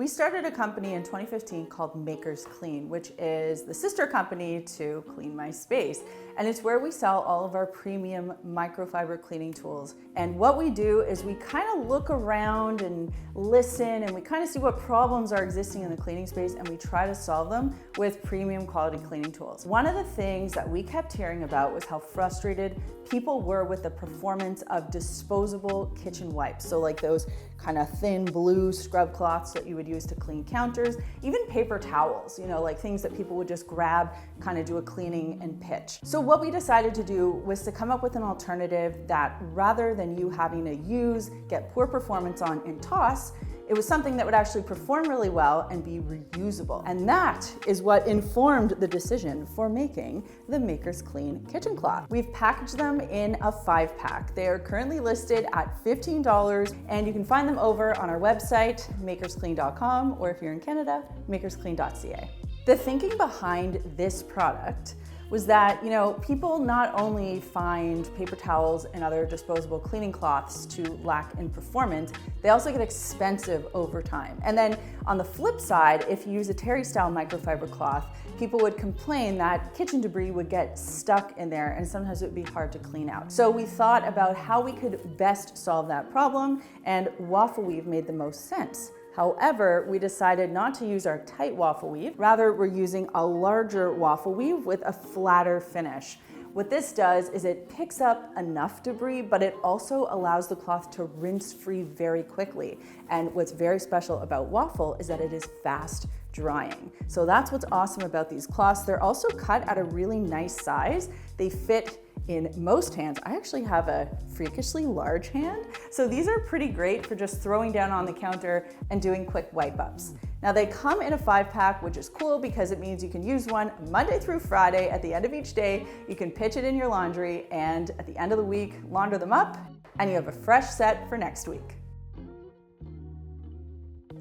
We started a company in 2015 called Makers Clean, which is the sister company to Clean My Space. And it's where we sell all of our premium microfiber cleaning tools. And what we do is we kind of look around and listen, and we kind of see what problems are existing in the cleaning space, and we try to solve them with premium quality cleaning tools. One of the things that we kept hearing about was how frustrated people were with the performance of disposable kitchen wipes. So like those kind of thin blue scrub cloths that you would use to clean counters, even paper towels, like things that people would just grab, kind of do a cleaning and pitch. So what we decided to do was to come up with an alternative that, rather than you having to use, get poor performance on, and toss, it was something that would actually perform really well and be reusable. And that is what informed the decision for making the Makers Clean kitchen cloth. We've packaged them in a 5-pack. They are currently listed at $15, and you can find them over on our website, makersclean.com, or if you're in Canada, makersclean.ca. The thinking behind this product was that, people not only find paper towels and other disposable cleaning cloths to lack in performance, they also get expensive over time. And then on the flip side, if you use a terry style microfiber cloth, people would complain that kitchen debris would get stuck in there, and sometimes it would be hard to clean out. So we thought about how we could best solve that problem, and Waffle Weave made the most sense. However, we decided not to use our tight waffle weave. Rather, we're using a larger waffle weave with a flatter finish. What this does is it picks up enough debris, but it also allows the cloth to rinse free very quickly. And what's very special about waffle is that it is fast drying. So that's what's awesome about these cloths. They're also cut at a really nice size. They fit in most hands. I actually have a freakishly large hand, so these are pretty great for just throwing down on the counter and doing quick wipe ups. Now they come in a 5-pack, which is cool because it means you can use one Monday through Friday. At the end of each day, you can pitch it in your laundry, and at the end of the week, launder them up, and you have a fresh set for next week.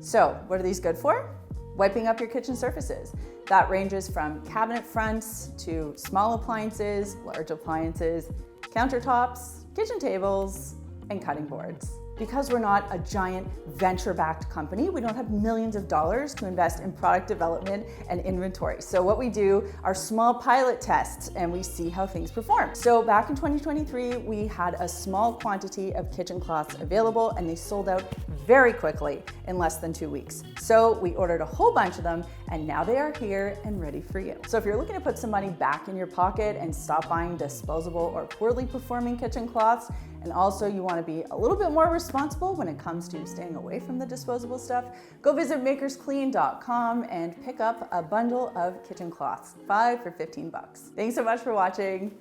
So what are these good for? Wiping up your kitchen surfaces. That ranges from cabinet fronts to small appliances, large appliances, countertops, kitchen tables, and cutting boards. Because we're not a giant venture-backed company, we don't have millions of dollars to invest in product development and inventory. So what we do are small pilot tests, and we see how things perform. So back in 2023, we had a small quantity of kitchen cloths available, and they sold out very quickly in less than 2 weeks. So we ordered a whole bunch of them, and now they are here and ready for you. So if you're looking to put some money back in your pocket and stop buying disposable or poorly performing kitchen cloths, and also you want to be a little bit more responsible when it comes to staying away from the disposable stuff, go visit makersclean.com and pick up a bundle of kitchen cloths, 5 for $15. Thanks so much for watching,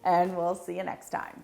and we'll see you next time.